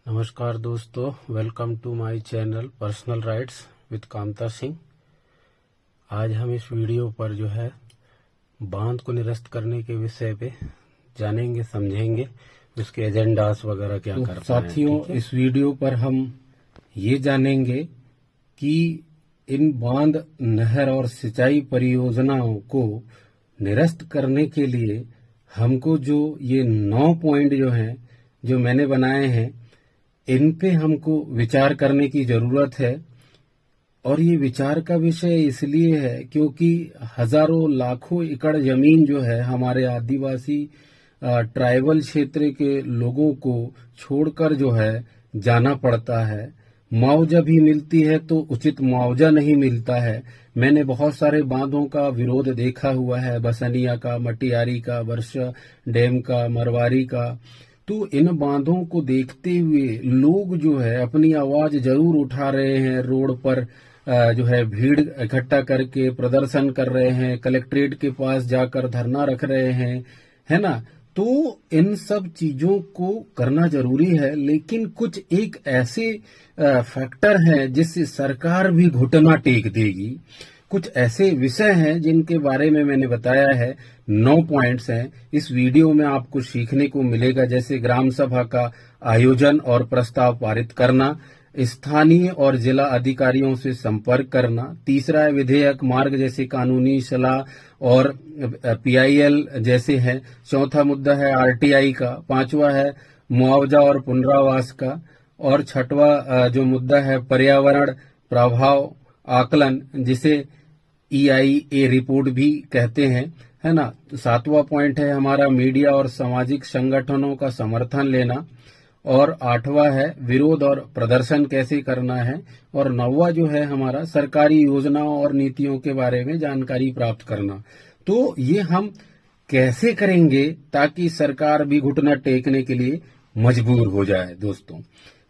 नमस्कार दोस्तों, welcome to my channel personal rights with Kamta Singh. आज हम इस वीडियो पर जो है बांध को निरस्त करने के विषय पे जानेंगे, समझेंगे उसके एजेंडास वगैरह क्या तो करते हैं। साथियों, इस वीडियो पर हम ये जानेंगे कि इन बांध, नहर और सिंचाई परियोजनाओं को निरस्त करने के लिए हमको जो ये 9 पॉइंट जो हैं, जो मैंने बनाए हैं, इन पे हमको विचार करने की जरूरत है। और ये विचार का विषय इसलिए है क्योंकि हजारों लाखों एकड़ जमीन जो है हमारे आदिवासी ट्राइबल क्षेत्र के लोगों को छोड़कर जो है जाना पड़ता है। मुआवजा भी मिलती है तो उचित मुआवजा नहीं मिलता है। मैंने बहुत सारे बांधों का विरोध देखा हुआ है, बसनिया का, मटियारी का, वर्षा डैम का, मरवारी का। तो इन बांधों को देखते हुए लोग जो है अपनी आवाज जरूर उठा रहे हैं, रोड पर जो है भीड़ इकट्ठा करके प्रदर्शन कर रहे हैं, कलेक्ट्रेट के पास जाकर धरना रख रहे हैं, है ना। तो इन सब चीजों को करना जरूरी है, लेकिन कुछ एक ऐसे फैक्टर हैं जिससे सरकार भी घुटना टेक देगी। कुछ ऐसे विषय हैं जिनके बारे में मैंने बताया है, 9 पॉइंट्स हैं। इस वीडियो में आपको सीखने को मिलेगा, जैसे ग्राम सभा का आयोजन और प्रस्ताव पारित करना, स्थानीय और जिला अधिकारियों से संपर्क करना। तीसरा है विधेयक मार्ग जैसे कानूनी सलाह और पीआईएल जैसे हैं। चौथा मुद्दा है आरटीआई का। पांचवा है मुआवजा और पुनरावास का। और छठवा जो मुद्दा है पर्यावरण प्रभाव आकलन, जिसे EIA रिपोर्ट भी कहते हैं, है ना। सातवां पॉइंट है हमारा मीडिया और सामाजिक संगठनों का समर्थन लेना। और आठवां है विरोध और प्रदर्शन कैसे करना है। और नौवां जो है हमारा सरकारी योजनाओं और नीतियों के बारे में जानकारी प्राप्त करना। तो ये हम कैसे करेंगे ताकि सरकार भी घुटना टेकने के लिए मजबूर हो जाए। दोस्तों,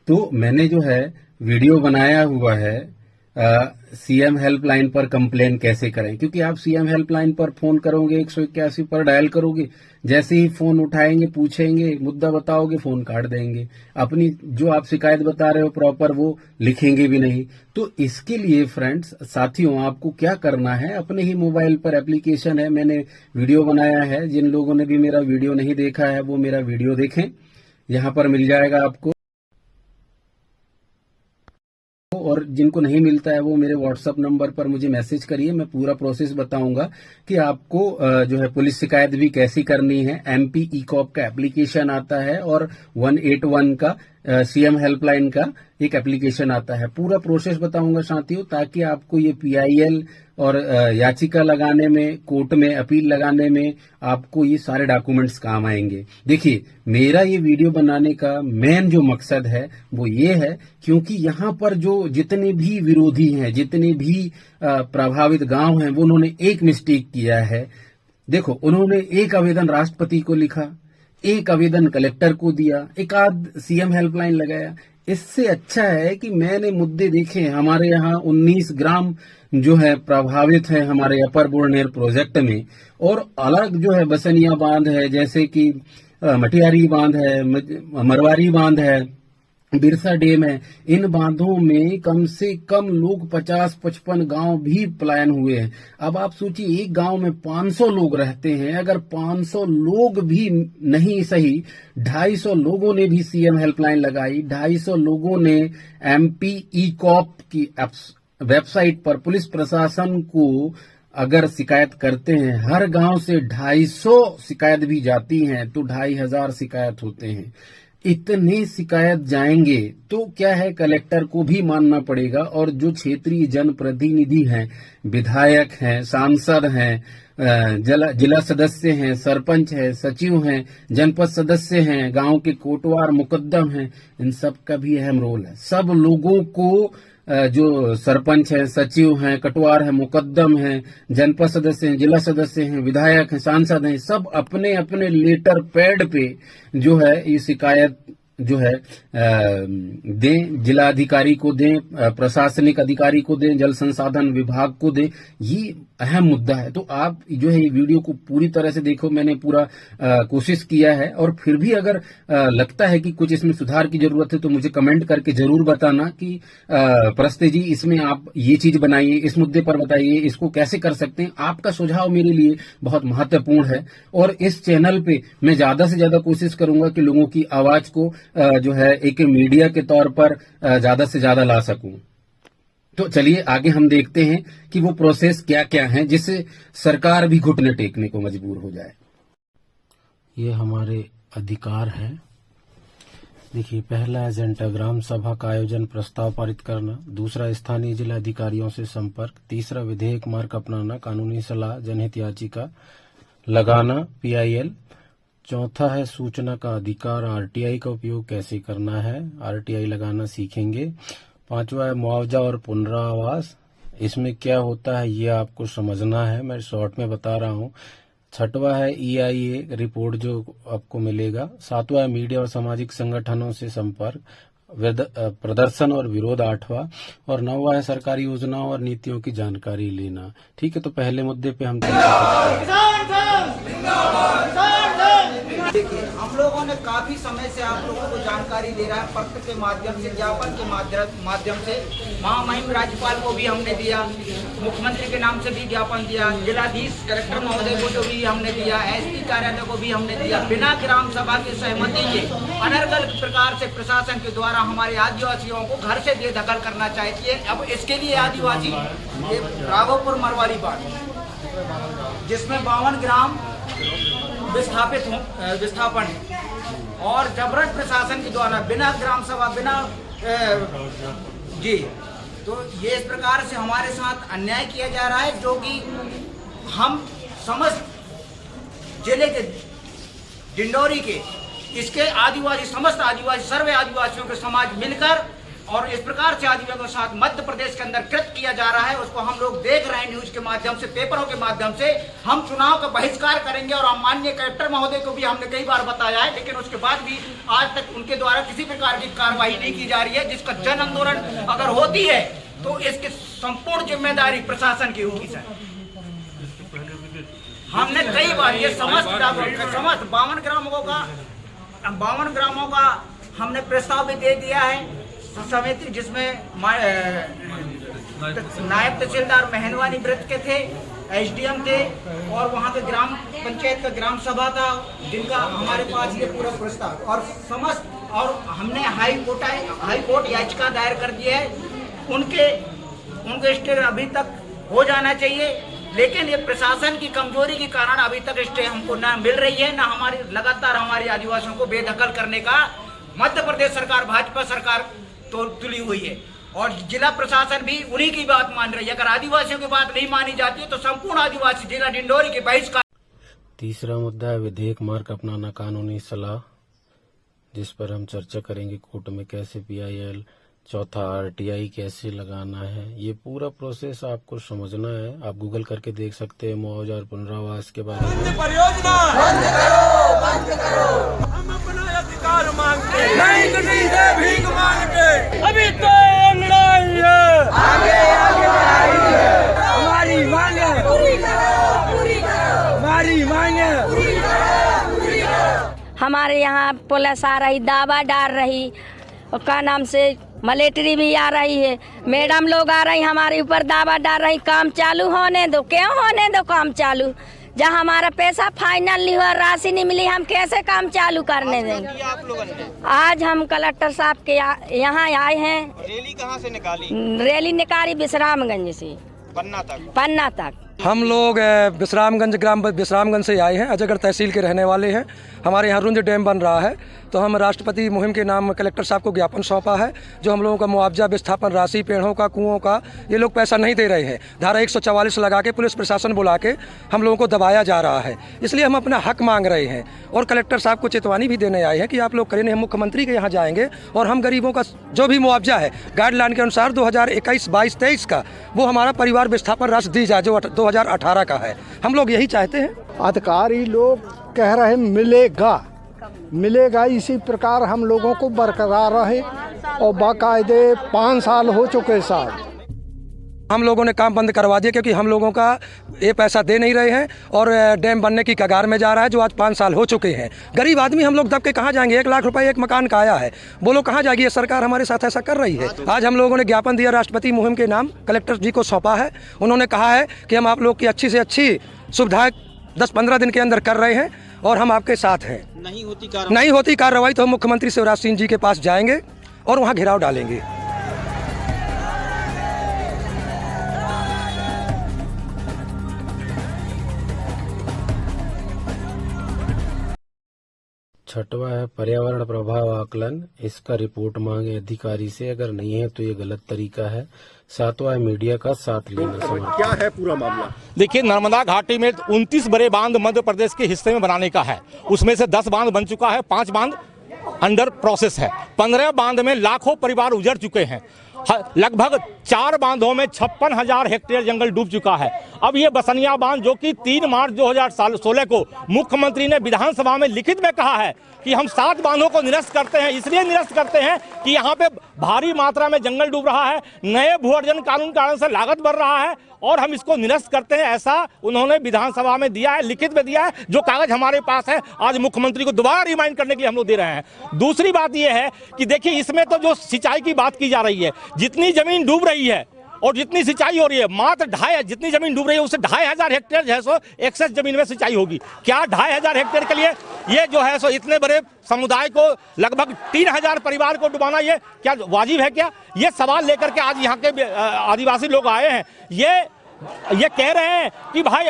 तो मैंने जो है वीडियो बनाया हुआ है सीएम हेल्पलाइन पर कंप्लेन कैसे करें, क्योंकि आप सीएम हेल्पलाइन पर फोन करोगे, 181 पर डायल करोगे, जैसे ही फोन उठाएंगे, पूछेंगे, मुद्दा बताओगे, फोन काट देंगे। अपनी जो आप शिकायत बता रहे हो प्रॉपर वो लिखेंगे भी नहीं। तो इसके लिए फ्रेंड्स, साथियों, आपको क्या करना है, अपने ही मोबाइल पर एप्लीकेशन है, मैंने वीडियो बनाया है। जिन लोगों ने भी मेरा वीडियो नहीं देखा है वो मेरा वीडियो देखें, यहाँ पर मिल जाएगा आपको। और जिनको नहीं मिलता है वो मेरे व्हाट्सएप नंबर पर मुझे मैसेज करिए, मैं पूरा प्रोसेस बताऊंगा कि आपको जो है पुलिस शिकायत भी कैसी करनी है। MP ECOP का एप्लीकेशन आता है और 181 का सीएम हेल्पलाइन का एक एप्लीकेशन आता है। पूरा प्रोसेस बताऊंगा साथियों, ताकि आपको ये PIL और याचिका लगाने में, कोर्ट में अपील लगाने में आपको ये सारे डॉक्यूमेंट्स काम आएंगे। देखिए, मेरा ये वीडियो बनाने का मेन जो मकसद है वो ये है, क्योंकि यहाँ पर जो जितने भी विरोधी हैं, जितने भी प्रभावित गांव हैं, वो उन्होंने एक मिस्टेक किया है। देखो, उन्होंने एक आवेदन राष्ट्रपति को लिखा, एक आवेदन कलेक्टर को दिया, एक आध सीएम हेल्पलाइन लगाया। इससे अच्छा है कि मैंने मुद्दे देखे। हमारे यहाँ 19 ग्राम जो है प्रभावित है हमारे अपर बुढ़नेर प्रोजेक्ट में, और अलग जो है बसनिया बांध है, जैसे कि मटियारी बांध है, मरवारी बांध है, बिरसा डैम है। इन बांधों में कम से कम लोग 50-55 गांव भी पलायन हुए हैं। अब आप सोचिए, एक गांव में 500 लोग रहते हैं। अगर 500 लोग भी नहीं सही, 250 लोगों ने भी सीएम हेल्पलाइन लगाई, 250 लोगों ने MP ECOP की वेबसाइट पर पुलिस प्रशासन को अगर शिकायत करते हैं, हर गांव से 250 शिकायत भी जाती हैं, तो 2500 शिकायत होते हैं। इतने शिकायत जाएंगे तो क्या है, कलेक्टर को भी मानना पड़ेगा। और जो क्षेत्रीय जनप्रतिनिधि हैं, विधायक हैं, सांसद हैं, जिला सदस्य हैं, सरपंच है, सचिव हैं, जनपद सदस्य हैं, गांव के कोटवार मुकद्दम हैं, इन सब का भी अहम रोल है। सब लोगों को जो सरपंच है, सचिव हैं, कटवार है, मुकद्दम है, जनपद सदस्य हैं, जिला सदस्य हैं, विधायक हैं, सांसद हैं, सब अपने अपने लेटर पैड पे जो है ये शिकायत जो है दें, जिला अधिकारी को दें, प्रशासनिक अधिकारी को दें, जल संसाधन विभाग को दें। ये अहम मुद्दा है। तो आप जो है ये वीडियो को पूरी तरह से देखो, मैंने पूरा कोशिश किया है, और फिर भी अगर लगता है कि कुछ इसमें सुधार की जरूरत है तो मुझे कमेंट करके जरूर बताना कि परस्ते जी इसमें आप ये चीज बनाइए, इस मुद्दे पर बताइए, इसको कैसे कर सकते हैं। आपका सुझाव मेरे लिए बहुत महत्वपूर्ण है, और इस चैनल पे मैं ज्यादा से ज्यादा कोशिश करूंगा कि लोगों की आवाज को जो है एक मीडिया के तौर पर ज्यादा से ज्यादा ला सकूं। तो चलिए आगे हम देखते हैं कि वो प्रोसेस क्या क्या है जिससे सरकार भी घुटने टेकने को मजबूर हो जाए। ये हमारे अधिकार है। देखिए, पहला एजेंडा ग्राम सभा का आयोजन, प्रस्ताव पारित करना। दूसरा, स्थानीय जिला अधिकारियों से संपर्क। तीसरा, विधेयक मार्ग अपनाना, कानूनी सलाह, जनहित याचिका लगाना, PIL। चौथा है सूचना का अधिकार, RTI का उपयोग कैसे करना है, RTI लगाना सीखेंगे। पांचवा है मुआवजा और पुनरावास, इसमें क्या होता है ये आपको समझना है, मैं शॉर्ट में बता रहा हूँ। छठवा है EIA रिपोर्ट जो आपको मिलेगा। सातवां है मीडिया और सामाजिक संगठनों से संपर्क, प्रदर्शन और विरोध। आठवां और नौवां है सरकारी योजनाओं और नीतियों की जानकारी लेना। ठीक है, तो पहले मुद्दे पे हम देखिए, हम लोगों ने काफी समय से आप लोगों को जानकारी दे रहा है, पत्र के माध्यम से, ज्ञापन के माध्यम से। महामहिम राज्यपाल को भी हमने दिया, मुख्यमंत्री के नाम से भी ज्ञापन दिया, जिलाधीश कलेक्टर महोदय को जो भी हमने दिया, SP कार्यालय को भी हमने दिया। बिना ग्राम सभा की सहमति के अलग अलग प्रकार से प्रशासन के द्वारा हमारे आदिवासियों को घर से बेदखल करना चाहिए। अब इसके लिए आदिवासी राघोपुर मरवारी बांध, जिसमें 52 ग्राम विस्थापन है, और जबरन प्रशासन के द्वारा बिना ग्राम सभा, बिना जी, तो ये इस प्रकार से हमारे साथ अन्याय किया जा रहा है, जो कि हम समस्त जिले के डिंडोरी के इसके आदिवासी, समस्त आदिवासी, सर्वे आदिवासियों के समाज मिलकर और इस प्रकार से आदिवासियों के साथ मध्य प्रदेश के अंदर कृत किया जा रहा है, उसको हम लोग देख रहे हैं न्यूज के माध्यम से, पेपरों के माध्यम से। हम चुनाव का बहिष्कार करेंगे, और हम माननीय कलेक्टर महोदय को भी हमने कई बार बताया है, लेकिन उसके बाद भी आज तक उनके द्वारा किसी प्रकार की कार्रवाई नहीं की जा रही है। जिसका जन आंदोलन अगर होती है तो इसकी संपूर्ण जिम्मेदारी प्रशासन की होगी सर। हमने कई बार ये समस्त 52 ग्रामों का हमने प्रस्ताव भी दे दिया है समिति, जिसमें नायब तहसीलदार मेहनवानी व्रत के थे, SDM थे, और वहाँ के ग्राम पंचायत का ग्राम सभा था, जिनका हमारे पास ये पूरा प्रस्ताव और समस्त, और हमने हाई कोर्ट याचिका दायर कर दी है। उनके स्टे अभी तक हो जाना चाहिए, लेकिन ये प्रशासन की कमजोरी के कारण अभी तक स्टे हमको ना मिल रही है, ना हमारी लगातार हमारे आदिवासियों को बेदखल करने का मध्य प्रदेश सरकार, भाजपा सरकार तो तुली हुई है, और जिला प्रशासन भी उन्हीं की बात मान रही है। अगर आदिवासियों की बात नहीं मानी जाती है तो संपूर्ण आदिवासी जिला डिंडोरी के बहिष्कार। तीसरा मुद्दा है विधेयक मार्ग अपनाना, कानूनी सलाह, जिस पर हम चर्चा करेंगे कोर्ट में कैसे PIL। चौथा, RTI कैसे लगाना है। ये पूरा प्रोसेस आपको समझना है, आप गूगल करके देख सकते हैं मुआवजा और पुनरावास के बारे में। परियोजना बंद करो, हम अपना अधिकार मांगते, नहीं से भीख मांगते, अभी तो लड़ाई है, आगे लड़ाई है, हमारी मांगे पूरी करो, हमारी मांगे पूरी करो। हमारे यहाँ पुलिस आ रही, दावा डाल रही, और का नाम से मिलिट्री भी आ रही है, मैडम लोग आ रही, हमारे ऊपर दावा डाल रही, काम चालू होने दो। क्यों होने दो काम चालू? जब हमारा पैसा फाइनल नहीं हुआ, राशि नहीं मिली, हम कैसे काम चालू करने देंगे? आज हम कलेक्टर साहब के यहाँ आए हैं। रैली कहाँ से निकाली? रैली निकाली विश्रामगंज से पन्ना तक। हम लोग विश्रामगंज से आए हैं, अजयगढ़ तहसील के रहने वाले हैं। हमारे यहाँ रुंज डैम बन रहा है, तो हम राष्ट्रपति मुहिम के नाम कलेक्टर साहब को ज्ञापन सौंपा है। जो हम लोगों का मुआवजा, विस्थापन राशि, पेड़ों का, कुओं का, ये लोग पैसा नहीं दे रहे हैं। धारा 144 लगा के पुलिस प्रशासन बुला के हम लोगों को दबाया जा रहा है, इसलिए हम अपना हक मांग रहे हैं, और कलेक्टर साहब को चेतावनी भी देने आए हैं कि आप लोग करें नहीं। हम मुख्यमंत्री के यहाँ जाएंगे और हम गरीबों का जो भी मुआवजा है गाइडलाइन के अनुसार 2021, 22, 23 का, वो हमारा परिवार विस्थापन राशि दी जाए जो 2018 का है। हम लोग यही चाहते हैं। अधिकारी लोग कह रहे मिलेगा, इसी प्रकार हम लोगों को बरकरार रहे, और बाकायदे 5 साल हो चुके साहब। हम लोगों ने काम बंद करवा दिया क्योंकि हम लोगों का ये पैसा दे नहीं रहे हैं और डैम बनने की कगार में जा रहा है, जो आज 5 साल हो चुके हैं। गरीब आदमी हम लोग दब के कहाँ जाएंगे? 1 लाख रुपए एक मकान का आया है, बोलो कहाँ जाएगी? ये सरकार हमारे साथ ऐसा कर रही है। आज हम लोगों ने ज्ञापन दिया राष्ट्रपति मुहिम के नाम, कलेक्टर जी को सौंपा है। उन्होंने कहा है कि हम आप लोग की अच्छी से अच्छी सुविधाएं 10-15 दिन के अंदर कर रहे हैं और हम आपके साथ हैं। नहीं होती कार्रवाई तो हम मुख्यमंत्री शिवराज सिंह जी के पास जाएंगे और वहाँ घेराव डालेंगे। छठवां है पर्यावरण प्रभाव आकलन। इसका रिपोर्ट मांगे अधिकारी से, अगर नहीं है तो ये गलत तरीका है। 7वां है मीडिया का साथ लेना समर्थन। क्या है पूरा मामला? देखिए, नर्मदा घाटी में 29 बड़े बांध मध्य प्रदेश के हिस्से में बनाने का है। उसमें से 10 बांध बन चुका है, 5 बांध अंडर प्रोसेस है। 15 बांध में लाखों परिवार उजड़ चुके हैं। लगभग 4 बांधों में 56,000 हेक्टेयर जंगल डूब चुका है। अब ये बसनिया बांध, जो कि 3 मार्च 2016 को मुख्यमंत्री ने विधानसभा में लिखित में कहा है कि हम 7 बांधों को निरस्त करते हैं, इसलिए निरस्त करते हैं कि यहाँ पे भारी मात्रा में जंगल डूब रहा है, नए भू अर्जन कानून के कारण से लागत बढ़ रहा है और हम इसको निरस्त करते हैं। ऐसा उन्होंने विधानसभा में दिया है, लिखित में दिया है, जो कागज हमारे पास है। आज मुख्यमंत्री को दोबारा रिमाइंड करने के लिए हम लोग दे रहे हैं। दूसरी बात यह है कि देखिए, इसमें तो जो सिंचाई की बात की जा रही है, जितनी जमीन डूब रही है और जितनी सिंचाई हो रही है, मात्र 2.5, जितनी जमीन डूब रही है उससे 2,500 हेक्टेयर जो है सो एक्सेस जमीन में सिंचाई होगी। क्या 2,500 हेक्टेयर के लिए ये जो है सो इतने बड़े समुदाय को, लगभग 3,000 परिवार को डुबाना, ये क्या वाजिब है? क्या ये सवाल लेकर के आज यहाँ के आदिवासी लोग आए हैं। ये कह रहे हैं कि भाई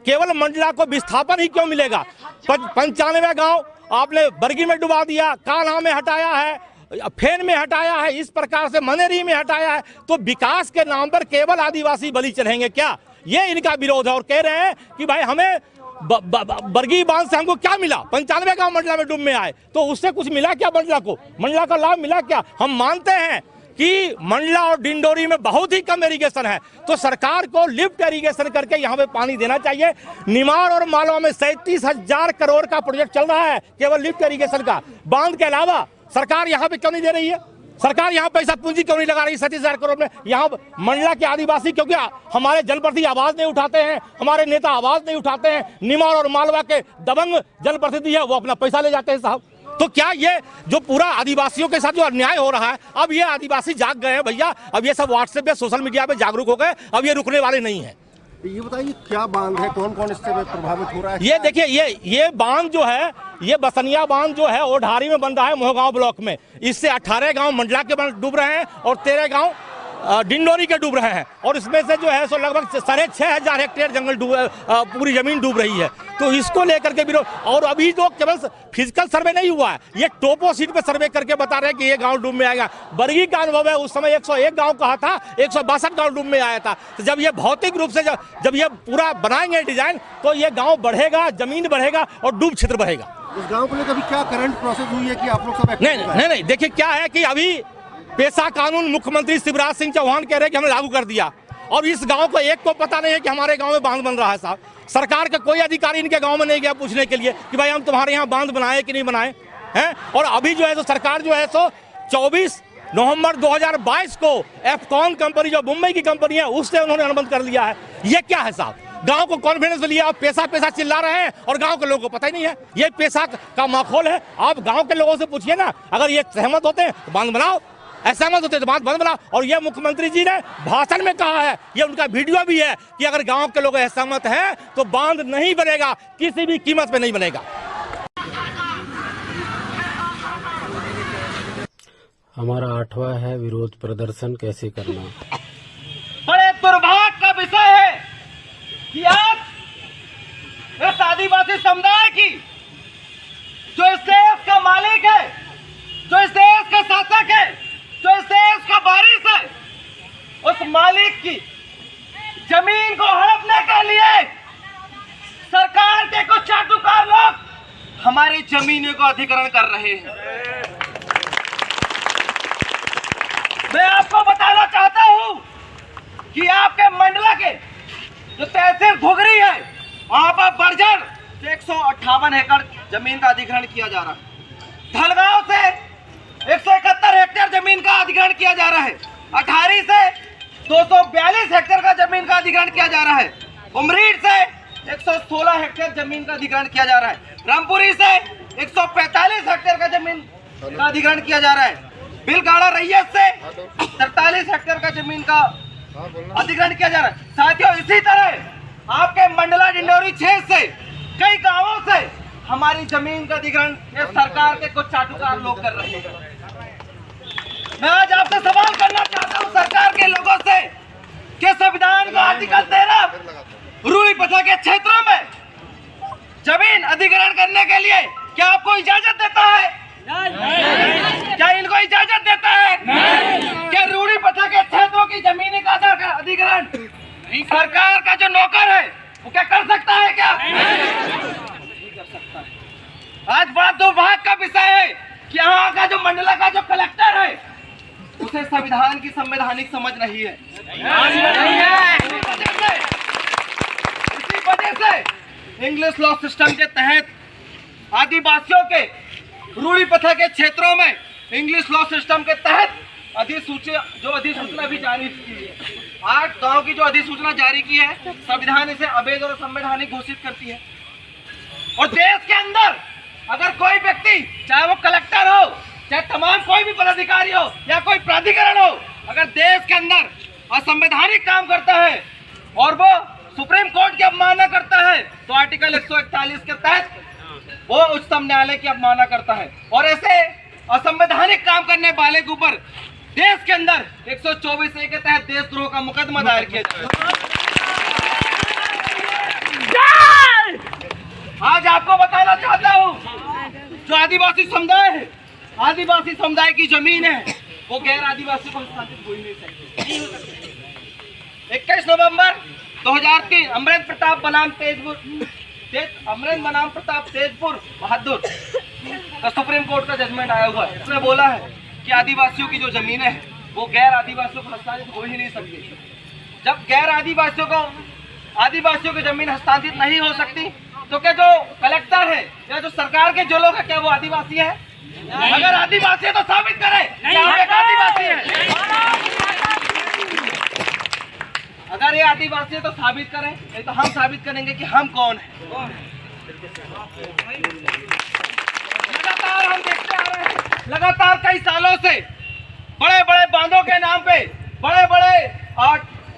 केवल मंडला को विस्थापन ही क्यों मिलेगा? 95 गाँव आपने बरगी में डुबा दिया, कान्हा में हटाया है, फेन में हटाया है, इस प्रकार से मनेरी में हटाया है। तो विकास के नाम पर केवल आदिवासी बलि चढ़ेंगे क्या? ये इनका विरोध है और कह रहे हैं कि भाई हमें बरगी बांध से हमको क्या मिला? 95 गांव मंडला में डूब में आए तो उससे कुछ मिला क्या? मंडला को, मंडला का लाभ मिला क्या? हम मानते हैं कि मंडला और डिंडोरी में बहुत ही कम इरिगेशन है, तो सरकार को लिफ्ट इरिगेशन करके यहाँ पे पानी देना चाहिए। निमाड़ और मालवा में 37,000 करोड़ का प्रोजेक्ट चल रहा है केवल लिफ्ट इरिगेशन का। बांध के अलावा सरकार यहाँ पे क्यों नहीं दे रही है? सरकार यहाँ पैसा पूंजी क्यों नहीं लगा रही 37,000 करोड़ में? यहाँ मंडला के आदिवासी, क्योंकि हमारे जनप्रतिनिधि आवाज नहीं उठाते हैं, हमारे नेता आवाज नहीं उठाते हैं। निमाड़ और मालवा के दबंग जनप्रतिनिधि है, वो अपना पैसा ले जाते हैं साहब। तो क्या ये जो पूरा आदिवासियों के साथ जो अन्याय हो रहा है, अब ये आदिवासी जाग गए हैं भैया। अब ये सब व्हाट्सएप पे, सोशल मीडिया पे जागरूक हो गए, अब ये रुकने वाले नहीं है। ये बताइए क्या बांध है, कौन कौन इससे प्रभावित हो रहा है? ये देखिए, ये बांध जो है, ये बसनिया बांध जो है ओढारी में बन रहा है, मोहगांव ब्लॉक में। इससे 18 गांव मंडला के डूब रहे हैं और 13 गांव डिंडोरी के डूब रहे हैं। और इसमें से जो है सो लगभग 6,500 हेक्टेयर जंगल पूरी जमीन डूब रही है। तो इसको लेकर के विरोध, और अभी जो केवल फिजिकल सर्वे नहीं हुआ है, ये टोपो सीट पे सर्वे करके बता रहे हैं कि ये गांव डूब में आएगा। बरगी का अनुभव है, उस समय 101 गांव कहा था, 162 गांव डूब में आया था। तो जब ये भौतिक रूप से जब ये पूरा बनाएंगे डिजाइन, तो ये गांव बढ़ेगा, जमीन बढ़ेगा और डूब क्षेत्र बढ़ेगा। इस गांव को लेकर अभी क्या करंट प्रोसेस हुई है कि आप लोग सब? नहीं, देखिए क्या है कि अभी पेशा कानून मुख्यमंत्री शिवराज सिंह चौहान कह रहे हैं कि हमने लागू कर दिया, और इस गांव को एक को पता नहीं है कि हमारे गांव में बांध बन रहा है साहब। सरकार का कोई अधिकारी इनके गांव में नहीं गया पूछने के लिए कि भाई हम तुम्हारे यहाँ बांध बनाए कि नहीं बनाए हैं। और अभी जो है तो सरकार जो है सो 24 नवंबर 2022 को एफकॉन कंपनी, जो मुंबई की कंपनी है, उससे उन्होंने अनुबंध कर लिया है। ये क्या है साहब? गांव को कॉन्फिडेंस में लिया, आप पैसा चिल्ला रहे हैं और गांव के लोगों को पता ही नहीं है। ये पैसा का माहौल है। आप गांव के लोगों से पूछिए ना, अगर ये सहमत होते हैं तो बांध बनाओ, असहमत होते तो बांध बनाओ। और ये मुख्यमंत्री जी ने भाषण में कहा है, ये उनका वीडियो भी है, कि अगर गांव के लोग असहमत हैं तो बांध नहीं बनेगा, किसी भी कीमत पे नहीं बनेगा। हमारा 8वां है विरोध प्रदर्शन कैसे करना। बड़े दुर्भाग्य का विषय है कि आज इस आदिवासी समुदाय की, जो इस देश का मालिक है, जो इस देश का शासक है, जो इस देश का वारिस है, उस मालिक की जमीन को हड़पने के लिए सरकार के कुछ चाटुकार लोग हमारी जमीनों को अधिग्रहण कर रहे हैं। मैं आपको बताना चाहता हूं कि आपके मंडला के जो तहसील घुघरी है, वहां पर बर्जर से 158 एकड़ जमीन का अधिग्रहण किया जा रहा है। धलगांव से 171 हेक्टेयर जमीन का अधिग्रहण किया जा रहा है। अठारी से 242 हेक्टेयर का जमीन का अधिग्रहण किया जा रहा है। उमरीड से 116 हेक्टेयर जमीन का अधिग्रहण किया जा रहा है। रामपुरी से 145 हेक्टेयर का जमीन का अधिग्रहण किया जा रहा है। बिलगाड़ा रैयत से 43 हेक्टेयर का जमीन का अधिग्रहण किया जा रहा है। साथियों, इसी तरह आपके मंडला डिंडोरी क्षेत्र से कई गांवों से हमारी जमीन का अधिग्रहण ये सरकार के कुछ चाटुकार लोग कर रहे हैं। मैं आज आपसे सवाल करना चाहता हूं सरकार के लोगों से कि संविधान का आर्टिकल 13 रूढ़ी प्रथा के क्षेत्रों में जमीन अधिग्रहण करने के लिए क्या आपको इजाजत देता है? नहीं। क्या इनको इजाजत देता है? नहीं। क्या रूढ़ी प्रथा के क्षेत्रों की जमीनी का अधिग्रहण सरकार का जो नौकर है वो क्या कर सकता है? क्या नहीं कर सकता है। आज बड़ा दुर्भाग्य का विषय है कि यहाँ का जो मंडला का जो कलेक्टर है उसे संविधान की संवैधानिक समझ नहीं है। इसी वजह से इंग्लिश लॉ सिस्टम के तहत आदिवासियों के रूढ़ी प्रथा के क्षेत्रों में इंग्लिश लॉ सिस्टम के तहत अधिसूचना भी जारी की है। 8 गांव की जो अधिसूचना जारी की है, संविधान इसे अवैध और संवैधानिक घोषित करती है। और देश के अंदर अगर कोई व्यक्ति, चाहे वो कलेक्टर हो, चाहे तमाम कोई भी पदाधिकारी हो या कोई प्राधिकरण हो, अगर देश के अंदर असंवैधानिक काम करता है और वो सुप्रीम कोर्ट की अवमानना करता है तो आर्टिकल 141 के तहत वो उच्चतम न्यायालय की अवमानना करता है। और ऐसे असंवैधानिक काम करने वाले के ऊपर देश के अंदर 124A के तहत देशद्रोह का मुकदमा दायर किया जाए। आज आपको बताना चाहता हूँ, जो आदिवासी समुदाय है, आदिवासी समुदाय की जमीन है वो गैर आदिवासी को हस्तांतरित हो ही नहीं सकती। 21 नवंबर 2003 अमरेंद्र प्रताप तेजपुर बहादुर का सुप्रीम कोर्ट का जजमेंट आया हुआ है। उसने बोला है कि आदिवासियों की जो जमीनें हैं वो गैर आदिवासियों को हस्तांतरित हो ही नहीं सकती। जब गैर आदिवासियों की जमीन हस्तांतरित नहीं हो सकती तो क्या जो कलेक्टर है या जो सरकार के जो लोग है क्या वो आदिवासी है? अगर आदिवासी है तो साबित करें कि हम एक आदिवासी है। अगर ये आदिवासी है तो साबित करें, नहीं तो हम साबित करेंगे कि हम कौन है। लगातार हम देखते आ रहे हैं, लगातार कई सालों से बड़े बड़े बांधों के नाम पे, बड़े बड़े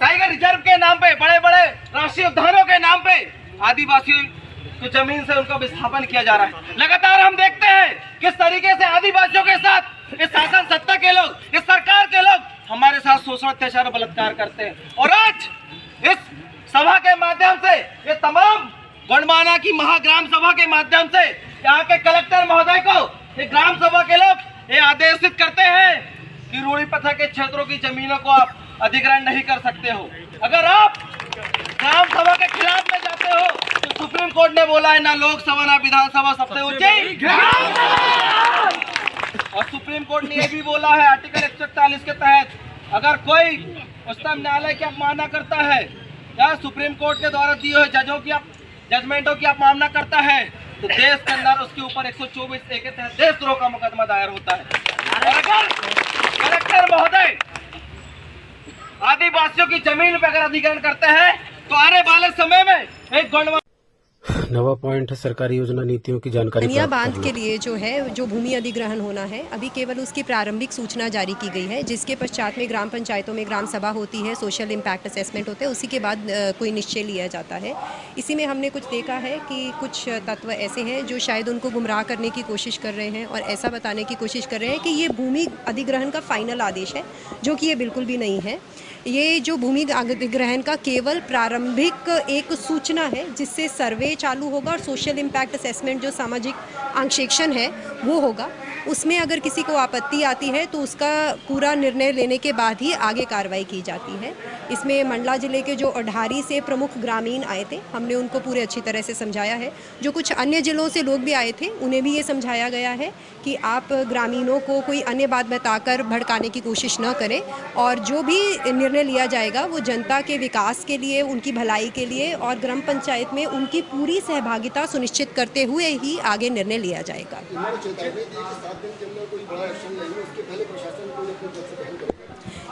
टाइगर रिजर्व के नाम पे, बड़े बड़े राष्ट्रीय उद्यानों के नाम पे आदिवासियों की जमीन से उनका विस्थापन किया जा रहा है। लगातार हम देखते हैं किस तरीके से आदिवासियों के साथ इस शासन सत्ता के लोग, इस सरकार के लोग हमारे साथ शोषण, अत्याचार, बलात्कार करते हैं। और आज इस सभा के माध्यम से, ये तमाम गणमाना की महाग्राम सभा के माध्यम से यहाँ के कलेक्टर महोदय को ये ग्राम सभा के लोग ये आदेशित करते हैं कि रूढ़ी प्रथा के क्षेत्रों की जमीनों को आप अधिग्रहण नहीं कर सकते हो। अगर आप ग्राम सभा के खिलाफ में जाते हो तो सुप्रीम कोर्ट ने बोला है ना लोकसभा ना विधानसभा, सबसे ऊंची ग्राम सभा। और सुप्रीम कोर्ट ने यह भी बोला है आर्टिकल 141 के तहत अगर कोई उच्चतम न्यायालय की अवमानना करता है या सुप्रीम कोर्ट के द्वारा दिए हुए जजमेंटों की अवमानना करता है तो देश के अंदर उसके ऊपर 124A के तहत देशद्रोह का मुकदमा दायर होता है। और अगर कलेक्टर महोदय आदिवासियों की जमीन पर अगर अधिग्रहण करते हैं तो आने वाले समय में एक गणमान्य नवा पॉइंट है सरकारी योजना नीतियों की जानकारी कनिया बांध के लिए जो भूमि अधिग्रहण होना है, अभी केवल उसकी प्रारंभिक सूचना जारी की गई है, जिसके पश्चात में ग्राम पंचायतों में ग्राम सभा होती है, सोशल इम्पैक्ट असेसमेंट होते हैं, उसी के बाद कोई निश्चय लिया जाता है। इसी में हमने कुछ देखा है कि कुछ तत्व ऐसे हैं जो शायद उनको गुमराह करने की कोशिश कर रहे हैं और ऐसा बताने की कोशिश कर रहे हैं कि ये भूमि अधिग्रहण का फाइनल आदेश है, जो कि ये बिल्कुल भी नहीं है। ये जो भूमि अधिग्रहण का केवल प्रारंभिक एक सूचना है, जिससे सर्वे चालू होगा और सोशल इम्पैक्ट असेसमेंट जो सामाजिक आंक्षेक्षण है वो होगा। उसमें अगर किसी को आपत्ति आती है तो उसका पूरा निर्णय लेने के बाद ही आगे कार्रवाई की जाती है। इसमें मंडला जिले के जो अढारी से प्रमुख ग्रामीण आए थे, हमने उनको पूरे अच्छी तरह से समझाया है। जो कुछ अन्य जिलों से लोग भी आए थे उन्हें भी ये समझाया गया है कि आप ग्रामीणों को कोई अन्य बात बताकर भड़काने की कोशिश न करें और जो भी निर्णय लिया जाएगा वो जनता के विकास के लिए, उनकी भलाई के लिए और ग्राम पंचायत में उनकी पूरी सहभागिता सुनिश्चित करते हुए ही आगे निर्णय लिया जाएगा।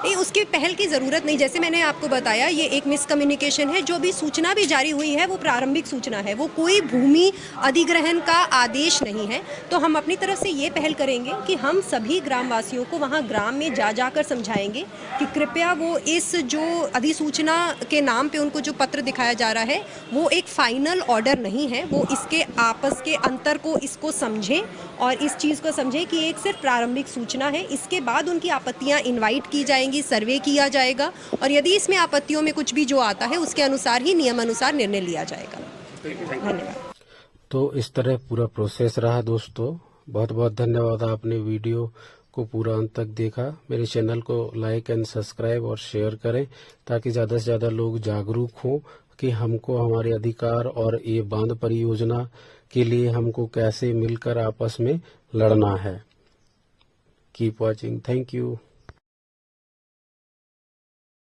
नहीं, उसकी पहल की ज़रूरत नहीं। जैसे मैंने आपको बताया, ये एक मिसकम्युनिकेशन है। जो भी सूचना भी जारी हुई है वो प्रारंभिक सूचना है, वो कोई भूमि अधिग्रहण का आदेश नहीं है। तो हम अपनी तरफ से ये पहल करेंगे कि हम सभी ग्रामवासियों को वहाँ ग्राम में जाकर समझाएंगे कि कृपया वो इस जो अधिसूचना के नाम पे उनको जो पत्र दिखाया जा रहा है वो एक फाइनल ऑर्डर नहीं है। वो इसके आपस के अंतर को इसको समझें और इस चीज़ को समझें कि एक सिर्फ प्रारंभिक सूचना है। इसके बाद उनकी आपत्तियाँ इन्वाइट की जाएंगी, सर्वे किया जाएगा और यदि इसमें आपत्तियों में कुछ भी जो आता है उसके अनुसार ही नियमानुसार निर्णय लिया जाएगा। धन्यवाद। तो इस तरह पूरा प्रोसेस रहा दोस्तों। बहुत बहुत धन्यवाद, आपने वीडियो को पूरा अंत तक देखा। मेरे चैनल को लाइक एंड सब्सक्राइब और शेयर करें ताकि ज़्यादा से ज़्यादा लोग जागरूक हों कि हमको हमारे अधिकार और ये बांध परियोजना के लिए हमको कैसे मिलकर आपस में लड़ना है। Keep watching. Thank you.